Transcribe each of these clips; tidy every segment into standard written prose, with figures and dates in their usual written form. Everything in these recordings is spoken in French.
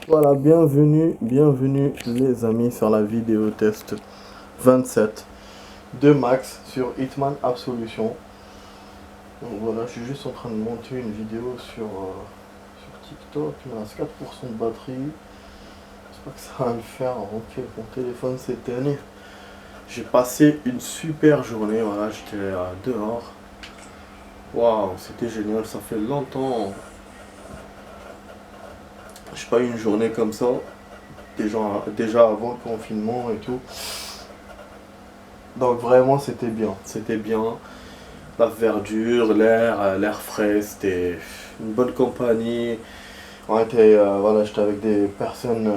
Voilà, bienvenue les amis sur la vidéo test 27 de Max sur Hitman Absolution. Donc voilà, je suis juste en train de monter une vidéo sur TikTok, il me reste 4% de batterie. J'espère que ça va le faire avant que mon téléphone s'éteigne. J'ai passé une super journée, voilà, j'étais dehors. Waouh, c'était génial, ça fait longtemps. J'ai pas eu une journée comme ça. Déjà avant le confinement et tout. Donc vraiment c'était bien. La verdure, l'air frais, c'était une bonne compagnie. Voilà, j'étais avec des personnes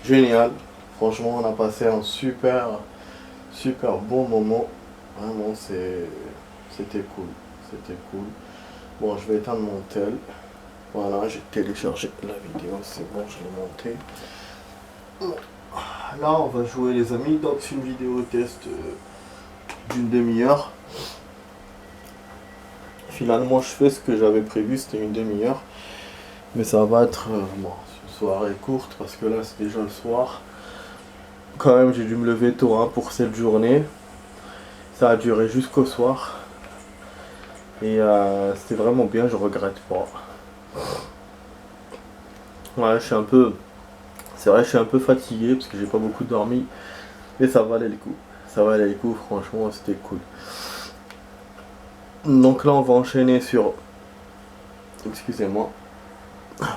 géniales. Franchement, on a passé un super bon moment. Vraiment, c'était cool, c'était cool. Bon, je vais éteindre mon tel. Voilà, j'ai téléchargé la vidéo, c'est bon, je l'ai montée. Là, on va jouer les amis, donc c'est une vidéo test d'une demi-heure. Finalement, je fais ce que j'avais prévu, c'était une demi-heure. Mais ça va être bon, une soirée courte parce que là, c'est déjà le soir. Quand même, j'ai dû me lever tôt hein, pour cette journée. Ça a duré jusqu'au soir. Et c'était vraiment bien, je regrette pas. Ouais, c'est vrai, je suis un peu fatigué parce que j'ai pas beaucoup dormi. Mais ça valait le coup. Ça valait le coup, franchement, c'était cool. Donc là, on va enchaîner sur. Excusez-moi.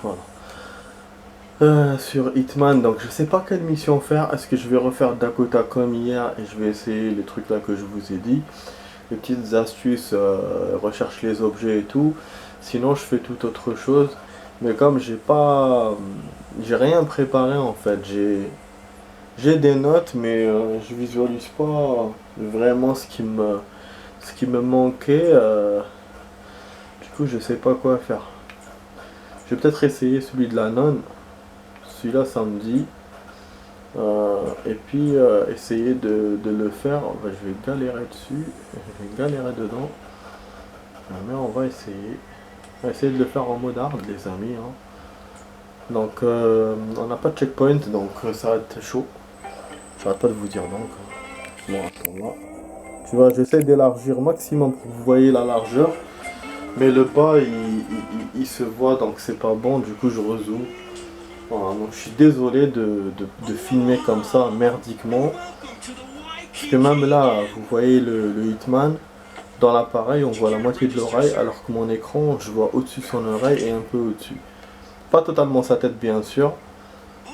Voilà. Sur Hitman, donc je sais pas quelle mission faire. Est-ce que je vais refaire Dakota comme hier et je vais essayer les trucs là que je vous ai dit, les petites astuces, recherche les objets et tout. Sinon, je fais tout autre chose. Mais comme j'ai rien préparé en fait. J'ai des notes, mais je visualise pas vraiment ce qui me manquait. Du coup, je sais pas quoi faire. Je vais peut-être essayer celui de la nonne. Celui-là samedi. Et puis essayer de le faire. Je vais galérer dessus. Je vais galérer dedans. Mais on va essayer. On va essayer de le faire en mode hard, les amis. Hein. Donc on n'a pas de checkpoint, donc ça va être chaud. J'arrête pas de vous dire donc. Bon, attends là. Tu vois, j'essaie d'élargir maximum pour que vous voyez la largeur. Mais le bas, il se voit, donc c'est pas bon. Du coup, je rezoome. Voilà, donc je suis désolé de filmer comme ça merdiquement. Parce que même là, vous voyez le Hitman, dans l'appareil, on voit la moitié de l'oreille, alors que mon écran, je vois au-dessus de son oreille et un peu au-dessus. Pas totalement sa tête, bien sûr.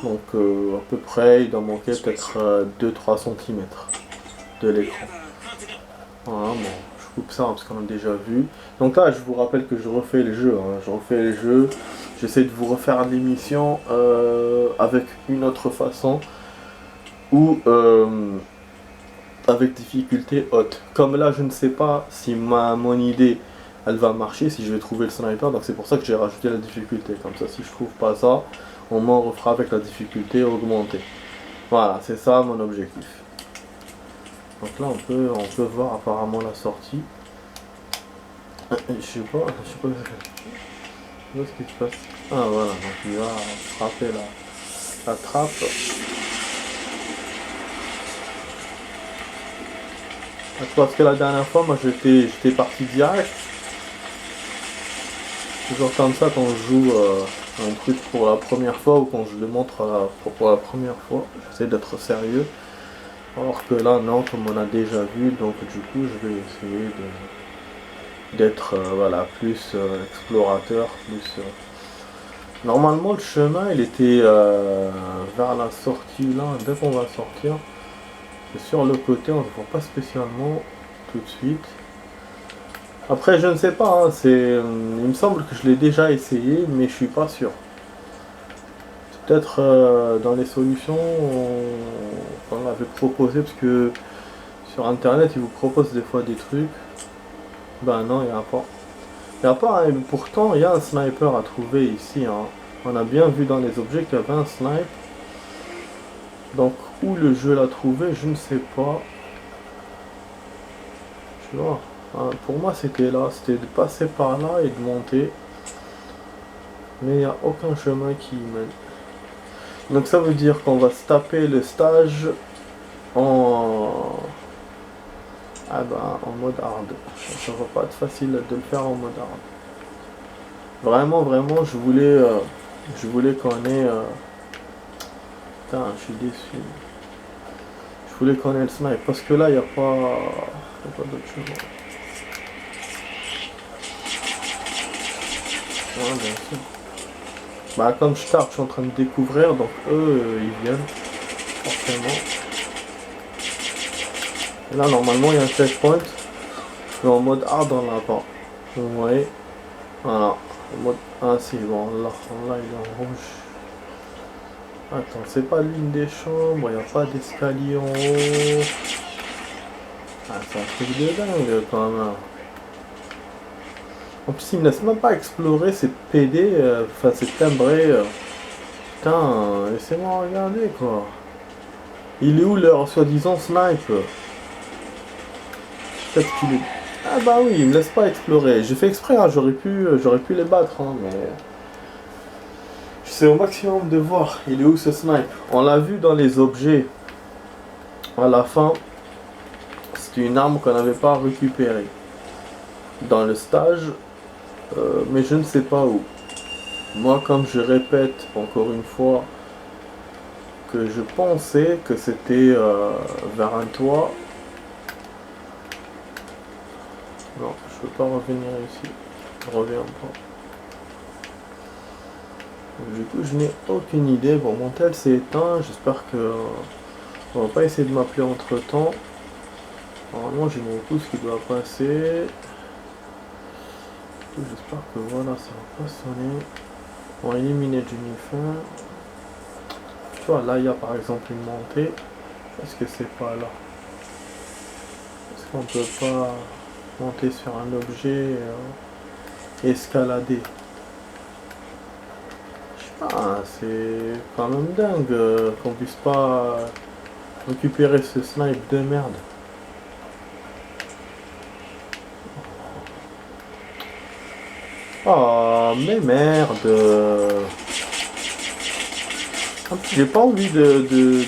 Donc à peu près, il doit manquer peut-être 2-3 cm de l'écran. Voilà, bon, je coupe ça parce qu'on a déjà vu. Donc là, je vous rappelle que je refais les jeux. Hein. Je refais les jeux. J'essaie de vous refaire l'émission avec une autre façon ou avec difficulté haute. Comme là, je ne sais pas si mon idée elle va marcher, si je vais trouver le sniper. Donc c'est pour ça que j'ai rajouté la difficulté. Comme ça, si je trouve pas ça, on m'en refera avec la difficulté augmentée. Voilà, c'est ça mon objectif. Donc là, on peut voir apparemment la sortie. Je sais pas ce qui se passe. Ah voilà, donc il va frapper la trappe. Parce que la dernière fois, moi j'étais parti direct. Toujours comme ça quand je joue un truc pour la première fois ou quand je le montre pour la première fois. J'essaie d'être sérieux. Alors que là, non, comme on a déjà vu, donc du coup, je vais essayer d'être voilà, plus explorateur, plus. Normalement, le chemin, il était vers la sortie là, dès qu'on va sortir. Et sur le côté, on ne voit pas spécialement tout de suite. Après, je ne sais pas, hein, il me semble que je l'ai déjà essayé, mais je suis pas sûr. Peut-être dans les solutions qu'on avait proposé, parce que sur internet, ils vous proposent des fois des trucs. Ben non, il n'y a pas. Il n'y a pas, hein, pourtant, il y a un sniper à trouver ici. Hein. On a bien vu dans les objets qu'il y avait un sniper. Donc, où le jeu l'a trouvé, je ne sais pas. Tu vois, hein, pour moi, c'était là. C'était de passer par là et de monter. Mais il n'y a aucun chemin qui mène. Donc ça veut dire qu'on va se taper le stage en... Ah ben, en mode hard. Ça va pas être facile de le faire en mode hard. Vraiment, vraiment, je voulais qu'on ait... Putain, je suis déçu. Je voulais qu'on ait le snipe, parce que là, il n'y a pas d'autre chose. Ouais, bien sûr. Bah, comme je start, je suis en train de découvrir, donc eux, ils viennent, forcément. Et là, normalement, il y a un checkpoint. Mais en mode hard, on l'a pas. Vous voyez. Voilà. En mode... Ah, si, bon, là, il est en rouge. Attends, c'est pas l'une des chambres, il n'y a pas d'escalier en haut. Ah, c'est un truc de dingue, quand même. En plus, il me laisse même pas explorer ces PD, enfin, ces timbrés. Putain, laissez-moi regarder, quoi. Il est où leur soi-disant snipe? Peut-être qu'il est... Ah bah oui, il me laisse pas explorer. J'ai fait exprès, hein, j'aurais pu les battre, hein, mais... J'essaie au maximum de voir, il est où ce snipe? On l'a vu dans les objets. À la fin, c'était une arme qu'on n'avait pas récupérée. Dans le stage, mais je ne sais pas où. Moi, comme je répète encore une fois, que je pensais que c'était vers un toit. Non, je peux pas revenir ici. Je reviens pas. Du coup, je n'ai aucune idée. Bon, mon tel s'est éteint. J'espère que on va pas essayer de m'appeler entre temps. Normalement, j'ai mon pouce qui doit passer. J'espère que voilà, ça va pas sonner. On va éliminer Jennifer. Tu vois, là, il y a par exemple une montée. Est-ce que c'est pas là? Est-ce qu'on peut pas monter sur un objet et escalader? Je sais pas, c'est quand même dingue qu'on puisse pas récupérer ce snipe de merde. Oh, mais merde! J'ai pas envie de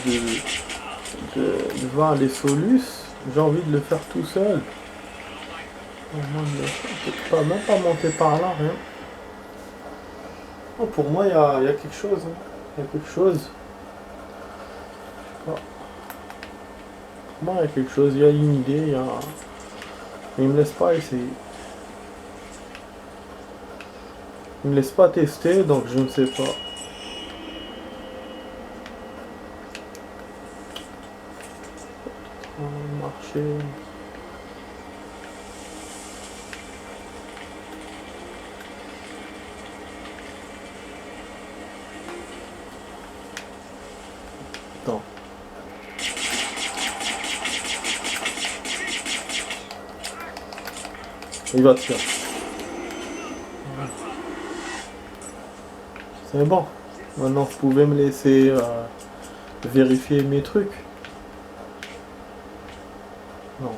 voir les solus, j'ai envie de le faire tout seul. Même pas monter par là, rien. Oh, pour moi, il y a quelque chose. Hein. Il y a quelque chose. Oh. Pour moi, il y a quelque chose. Il y a une idée. Il me laisse pas essayer. Il me laisse pas tester, donc je ne sais pas. Marcher. Attends. Il va te faire. C'est bon. Maintenant, vous pouvez me laisser vérifier mes trucs. Non.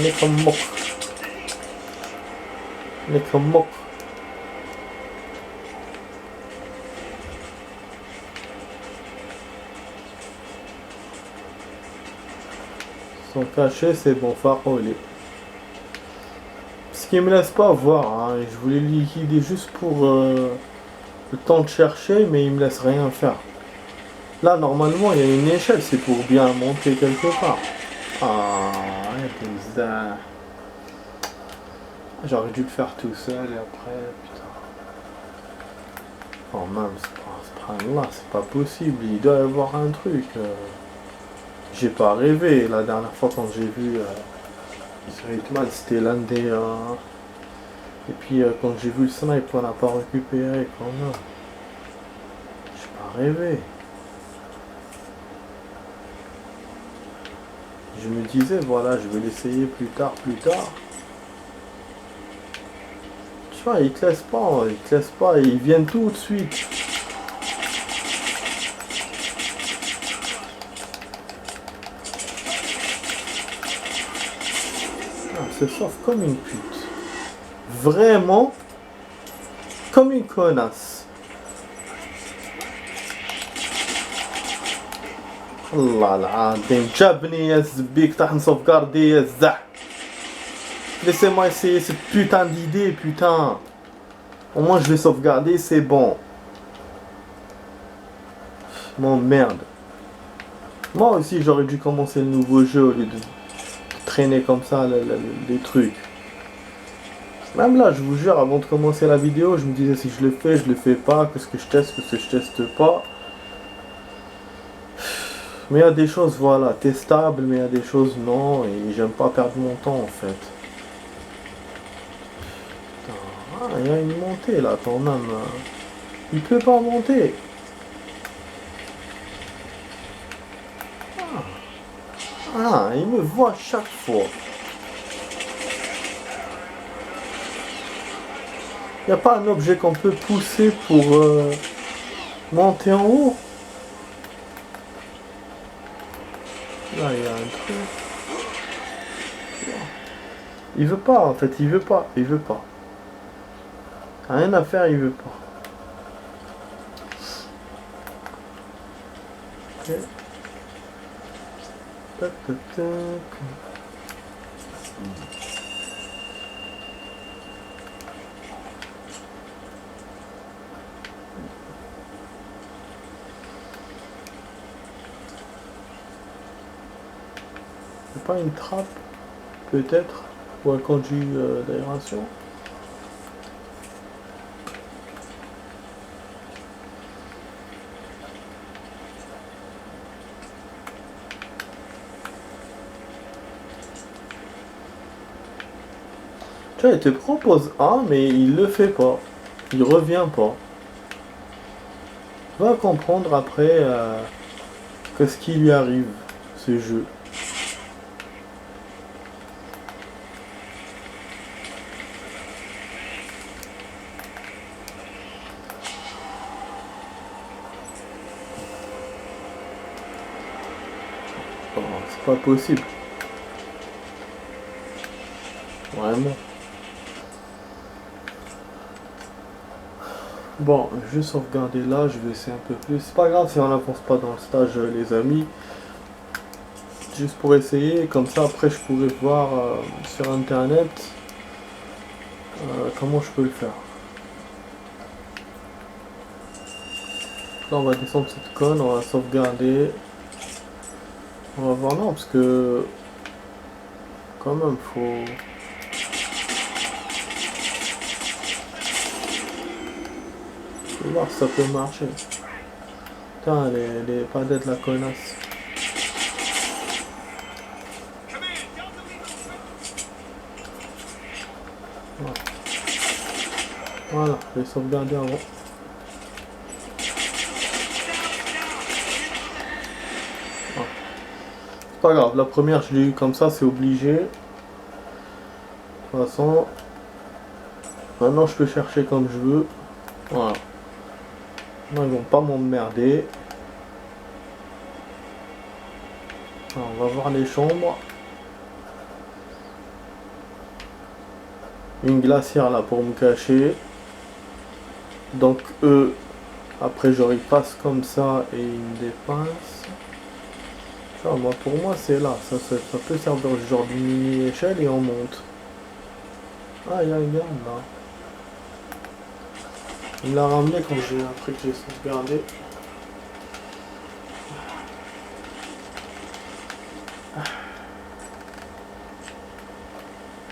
Necromok. Necromok. Ils sont cachés, c'est bon, farolé. Ce qui me laisse pas voir, hein. Je voulais liquider juste pour le temps de chercher, mais il me laisse rien faire. Là, normalement, il y a une échelle, c'est pour bien monter quelque part. Ah, bizarre. J'aurais dû le faire tout seul et après, putain. Oh même, ce prime-là, c'est pas possible, il doit y avoir un truc. J'ai pas rêvé, la dernière fois quand j'ai vu Hitman, c'était l'un des... Et puis quand j'ai vu le snipe, on n'a pas récupéré quand même. J'ai pas rêvé. Je me disais, voilà, je vais l'essayer plus tard. Tu vois, ils te laissent pas, ils viennent tout de suite. Ah, c'est sauf comme une pute. Vraiment comme une connasse. Allah العظيم جابني يا زبيك تاع نسوفغاردي يا الزح. Laissez-moi essayer cette putain d'idée, putain. Au moins je vais sauvegarder, c'est bon. Mon merde. Moi aussi j'aurais dû commencer le nouveau jeu au lieu de traîner comme ça les trucs. Même là, je vous jure, avant de commencer la vidéo, je me disais si je le fais, je le fais pas, qu'est-ce que je teste, qu'est-ce que je teste pas. Mais il y a des choses, voilà, testables, mais il y a des choses non, et j'aime pas perdre mon temps en fait. Ah, il y a une montée là quand même. Il peut pas monter. Ah, il me voit chaque fois. Il n'y a pas un objet qu'on peut pousser pour monter en haut. Là, il y a un truc. Il veut pas en fait, il veut pas. Rien à faire, il veut pas. Ok. Tac, tac, tac. C'est pas une trappe, peut-être, ou un conduit d'aération. Tu vois, il te propose un, mais il le fait pas. Il revient pas. Va comprendre après qu'est-ce qui lui arrive, ce jeu. Oh, c'est pas possible. Vraiment. Bon, je vais sauvegarder là, je vais essayer un peu plus. C'est pas grave si on n'avance pas dans le stage, les amis. Juste pour essayer, comme ça après je pourrais voir sur internet comment je peux le faire. Là on va descendre cette conne, on va sauvegarder. On va voir non parce que quand même faut... Faut voir si ça peut marcher. Putain les padettes de la connasse. Voilà, je vais sauvegarder avant. C'est pas grave, la première je l'ai eu comme ça, c'est obligé. De toute façon, maintenant je peux chercher comme je veux. Voilà. Non, ils vont pas m'emmerder. On va voir les chambres. Une glacière là pour me cacher. Donc eux, après genre ils passent comme ça et ils me dépassent. Enfin, moi, pour moi c'est là, ça peut servir de genre d'une mini échelle et on monte. Ah il y a une garde là. Il l'a ramené quand après que j'ai sauvegardé.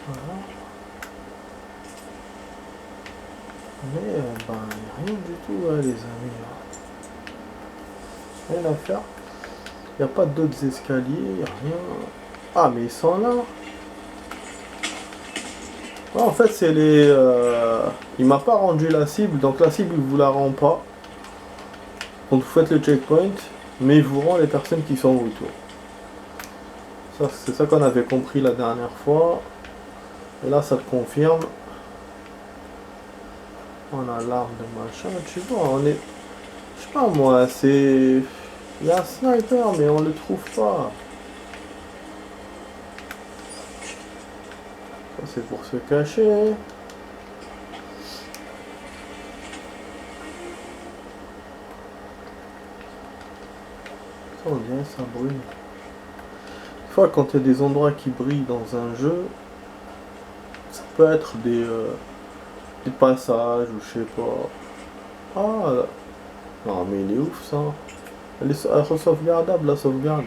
Voilà. Mais ben rien du tout les amis. Rien à faire. Il n'y a pas d'autres escaliers, rien. Ah mais ils sont là. Ouais, en fait c'est les... il m'a pas rendu la cible, donc la cible il vous la rend pas. Quand vous faites le checkpoint, mais il vous rend les personnes qui sont autour. Ça, c'est ça qu'on avait compris la dernière fois. Et là ça le confirme. On a l'arme de machin, tu vois, on est... Je sais pas moi, c'est... Il y a un sniper mais on le trouve pas. Ça, c'est pour se cacher. Ça, on dirait ça brûle. Des fois, quand il y a des endroits qui brillent dans un jeu, ça peut être des passages ou je sais pas. Ah, non mais il est ouf ça. Elle est sauvegardable la sauvegarde.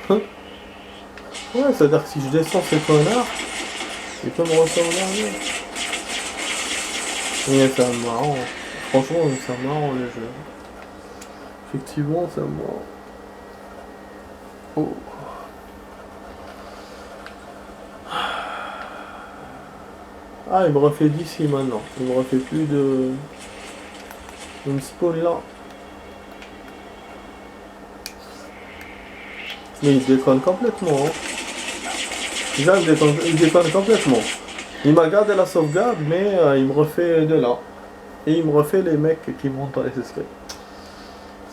Ouais, c'est-à-dire que si je descends ces connards, il peut me re-sauvegarder. Et c'est marrant. Franchement, c'est marrant les jeux. Effectivement, c'est marrant. Oh. Ah, il me refait d'ici maintenant. Il me refait plus de... une spawn là. Mais il déconne complètement. Hein. Déjà, il déconne complètement. Il m'a gardé la sauvegarde, mais il me refait de là. Et il me refait les mecs qui montent dans les escaliers.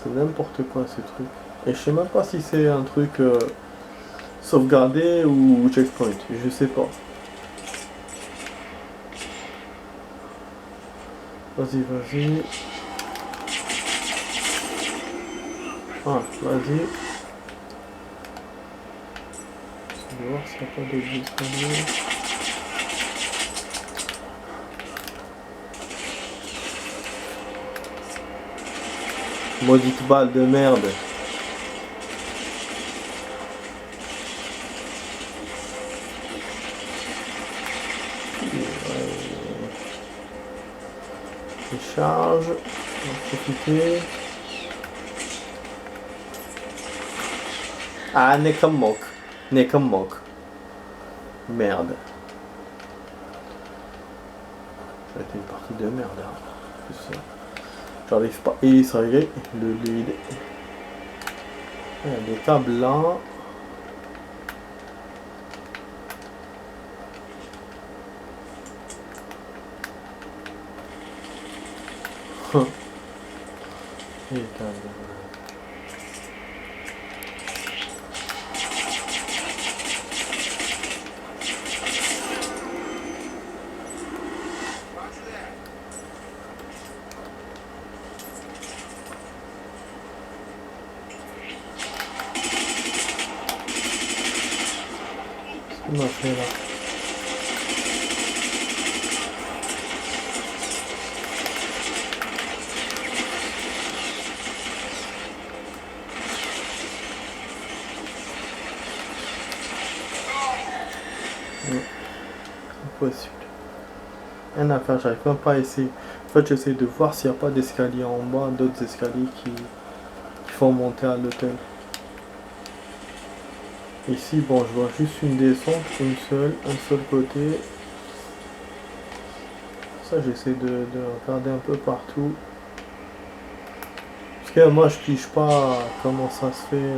C'est n'importe quoi ces trucs. Et je sais même pas si c'est un truc sauvegardé ou checkpoint. Je sais pas. Vas-y, vas-y. Ah, vas-y. Je vais voir s'il n'y a pas d'autres escaliers. Maudite balle de merde. Je charge. On va profiter. Ah, Nekamok. Nekamok. Merde. Ça a été une partie de merde. Hein. J'arrive pas à extraire le lead. Il y a des tables là. Les tables. On a fait là. Impossible. Rien à faire, j'arrive même pas à essayer. En fait, j'essaie de voir s'il n'y a pas d'escalier en bas, d'autres escaliers qui font monter à l'hôtel. Ici, bon, je vois juste une descente, un seul côté. Ça, j'essaie de regarder un peu partout. Parce que moi, je pige pas comment ça se fait.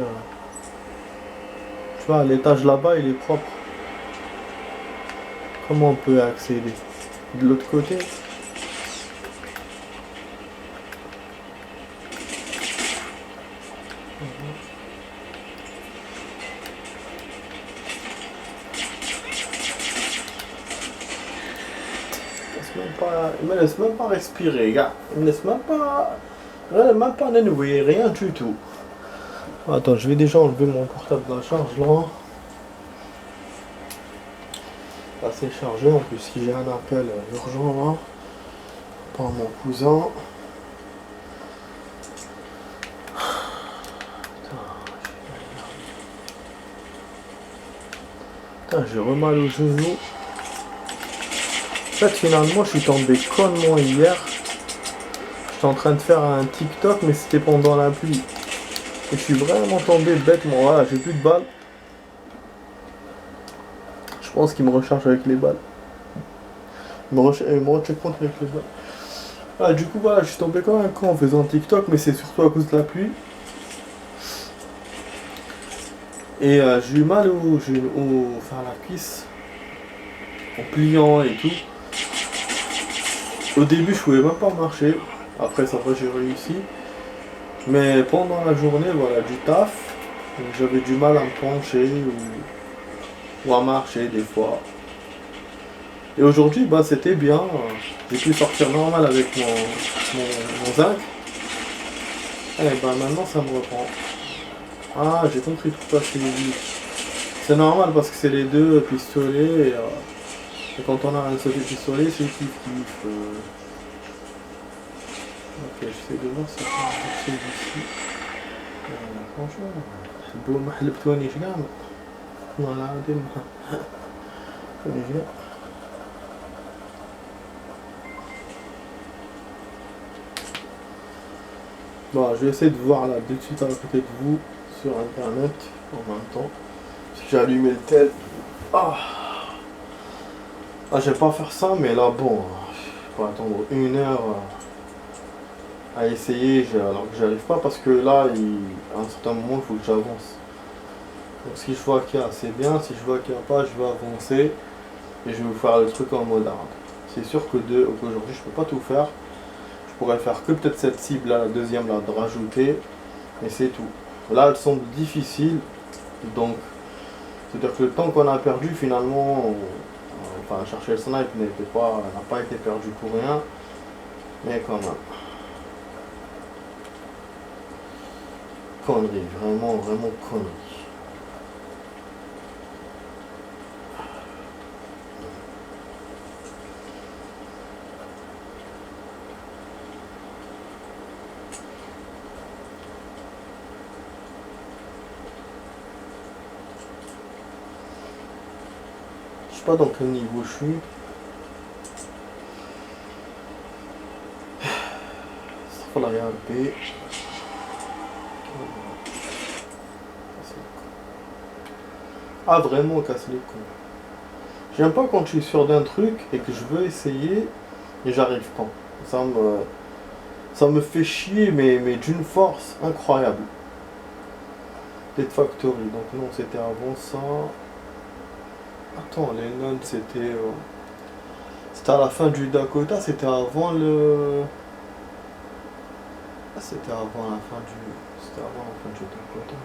Tu vois, l'étage là-bas, il est propre. Comment on peut accéder? De l'autre côté? Il me laisse même pas respirer, gars. Il me laisse même pas n'ennuyer, rien du tout. Attends, je vais déjà enlever mon portable de la charge là. Assez chargé en plus si j'ai un appel urgent là. Par mon cousin. Putain, j'ai remal au genou. En fait, finalement, je suis tombé connement hier. J'étais en train de faire un TikTok, mais c'était pendant la pluie. Et je suis vraiment tombé bêtement. Voilà, j'ai plus de balles. Je pense qu'il me recharge avec les balles. Il me recheck-point avec les balles. Ah, du coup, voilà, je suis tombé comme un con en faisant TikTok, mais c'est surtout à cause de la pluie. Et j'ai eu mal enfin, à la cuisse. En pliant et tout. Au début, je pouvais même pas marcher. Après, ça va, j'ai réussi. Mais pendant la journée, voilà, du taf, j'avais du mal à me pencher ou à marcher des fois. Et aujourd'hui, bah, c'était bien. J'ai pu sortir normal avec mon zinc. Et bah maintenant ça me reprend. Ah, j'ai compris pourquoi c'est vite. C'est normal parce que c'est les deux pistolets. Et quand on a un seul pistolet, c'est kiff kiff. Ok, j'essaie de voir si je peux marcher d'ici. Franchement, البو ما حلبتونيش كاع والله العظيم ما حلبتونيش كاع. Bon, je vais essayer de voir là de suite à côté de vous sur internet en même temps. Parce que j'ai allumé le tel. Ah, je vais pas faire ça, mais là bon, faut attendre 1 heure à essayer alors que j'arrive pas parce que là, à un certain moment, il faut que j'avance. Donc si je vois qu'il y a, c'est bien. Si je vois qu'il n'y a pas, je vais avancer et je vais vous faire le truc en mode hard. C'est sûr qu'aujourd'hui, je peux pas tout faire. Je pourrais faire que peut-être cette cible là, la deuxième là, de rajouter, et c'est tout. Là, elle semble difficile, donc c'est-à-dire que le temps qu'on a perdu finalement, enfin chercher le snipe n'a pas été perdu pour rien, mais quand même. Connerie, vraiment, vraiment connerie. Je sais pas dans quel niveau je suis. Ça faut la RP. Ah vraiment casse les couilles. J'aime pas quand je suis sûr d'un truc et que je veux essayer et j'arrive pas. Ça me fait chier mais d'une force incroyable. Dead Factory, donc non c'était avant ça. Attends, les nonnes c'était c'était à la fin du Dakota, c'était avant le. Ah c'était avant la fin du. C'était avant la fin du Dakota.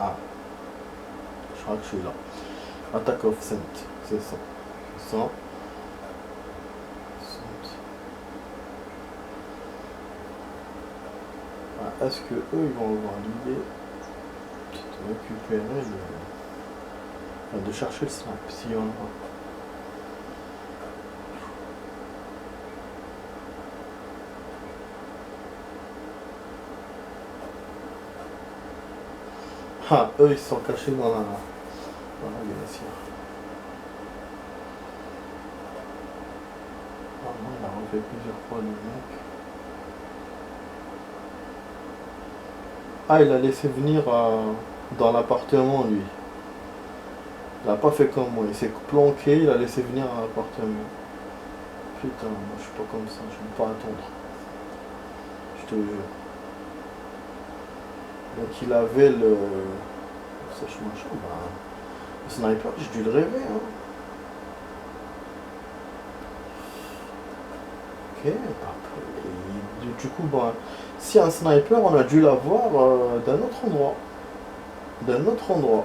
Ah, je crois que je suis là. Attack of Saint, c'est ça. C'est ça. Ah, est-ce que eux ils vont avoir l'idée de récupérer de chercher le snap s'il y en a. Ah, eux ils sont cachés dans la glacière. Ah non, il a refait plusieurs fois le mec. Ah, il a laissé venir dans l'appartement lui. Il a pas fait comme moi, il s'est planqué, il a laissé venir à l'appartement. Putain, moi je suis pas comme ça, je ne peux pas attendre. Je te jure. Donc il avait le. Sèche machin, bah. Le sniper, j'ai dû le rêver, hein. Ok, et du coup, bah, si un sniper, on a dû l'avoir d'un autre endroit. D'un autre endroit.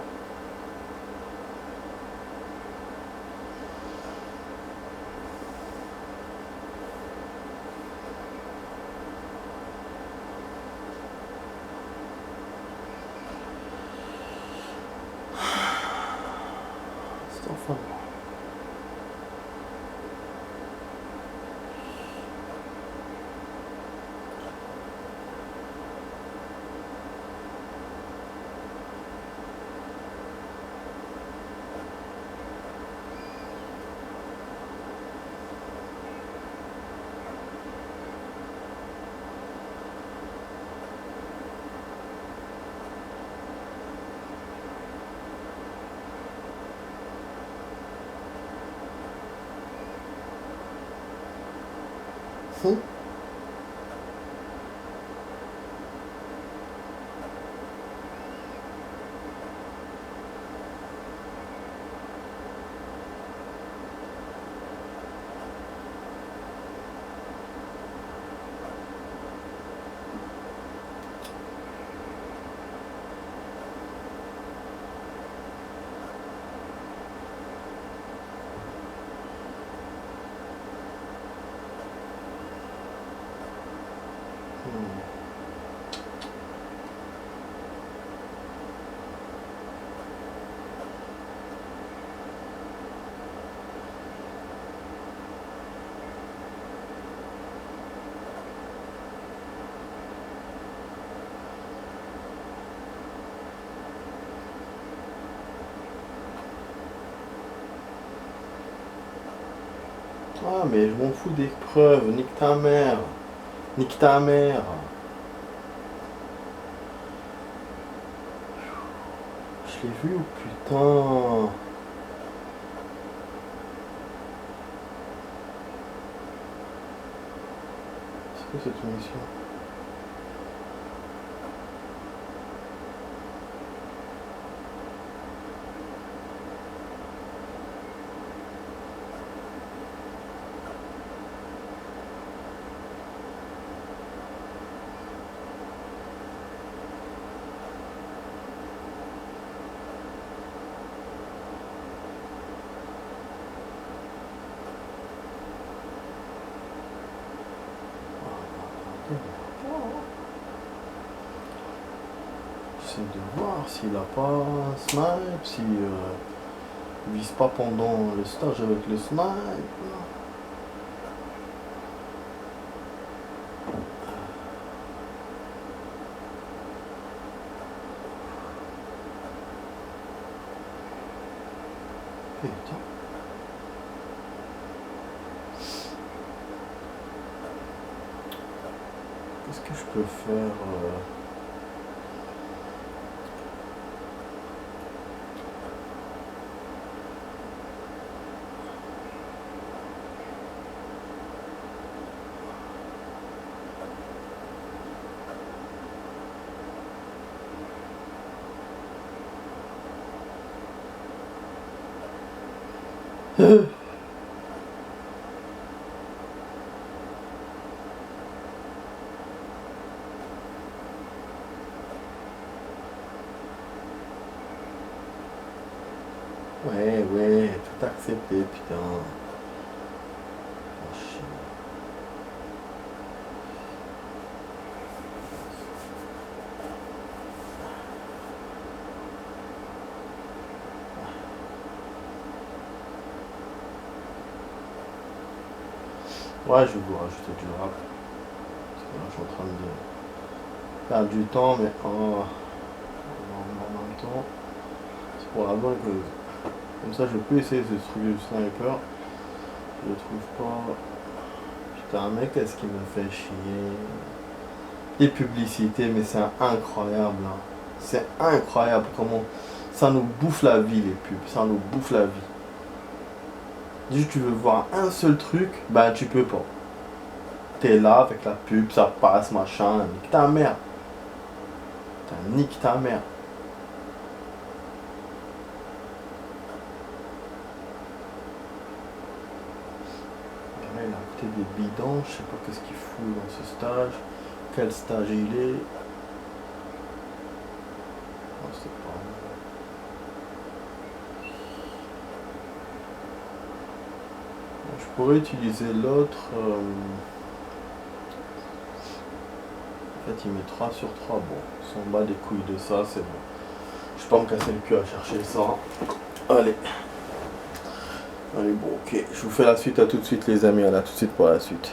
C'est enfin. Ah, mais je m'en fous des preuves. Nique ta mère. Nique ta mère. Je l'ai vu, oh putain. C'est quoi cette mission? J'essaie de voir s'il a pas un snipe, s'il vise pas pendant le stage avec le snipe. Putain. Qu'est-ce que je peux faire Ouais, tout accepté, putain. Oh, chier. Ouais, je vais vous rajouter du rap. Parce que là, je suis en train de perdre du temps, mais en même temps, c'est pour la bonne cause. Comme ça, je peux essayer ce truc du sniper. Je le trouve pas. Putain, mec, qu'est-ce qui me fait chier? Les publicités, mais c'est incroyable. Hein. C'est incroyable comment ça nous bouffe la vie, les pubs. Ça nous bouffe la vie. Dis, tu veux voir un seul truc, bah tu peux pas. T'es là avec la pub, ça passe, machin. Nique ta mère. Putain, nique ta mère. Là, il a côté des bidons, je sais pas qu'est-ce qu'il fout dans ce stage. Quel stage il est. Oh, c'est pas... Je pourrais utiliser l'autre. En fait, il met 3 sur 3. Bon, on s'en bat des couilles de ça, c'est bon. Je vais pas me casser le cul à chercher ça. Allez. Allez, bon, ok. Je vous fais la suite. À tout de suite, les amis. À tout de suite pour la suite.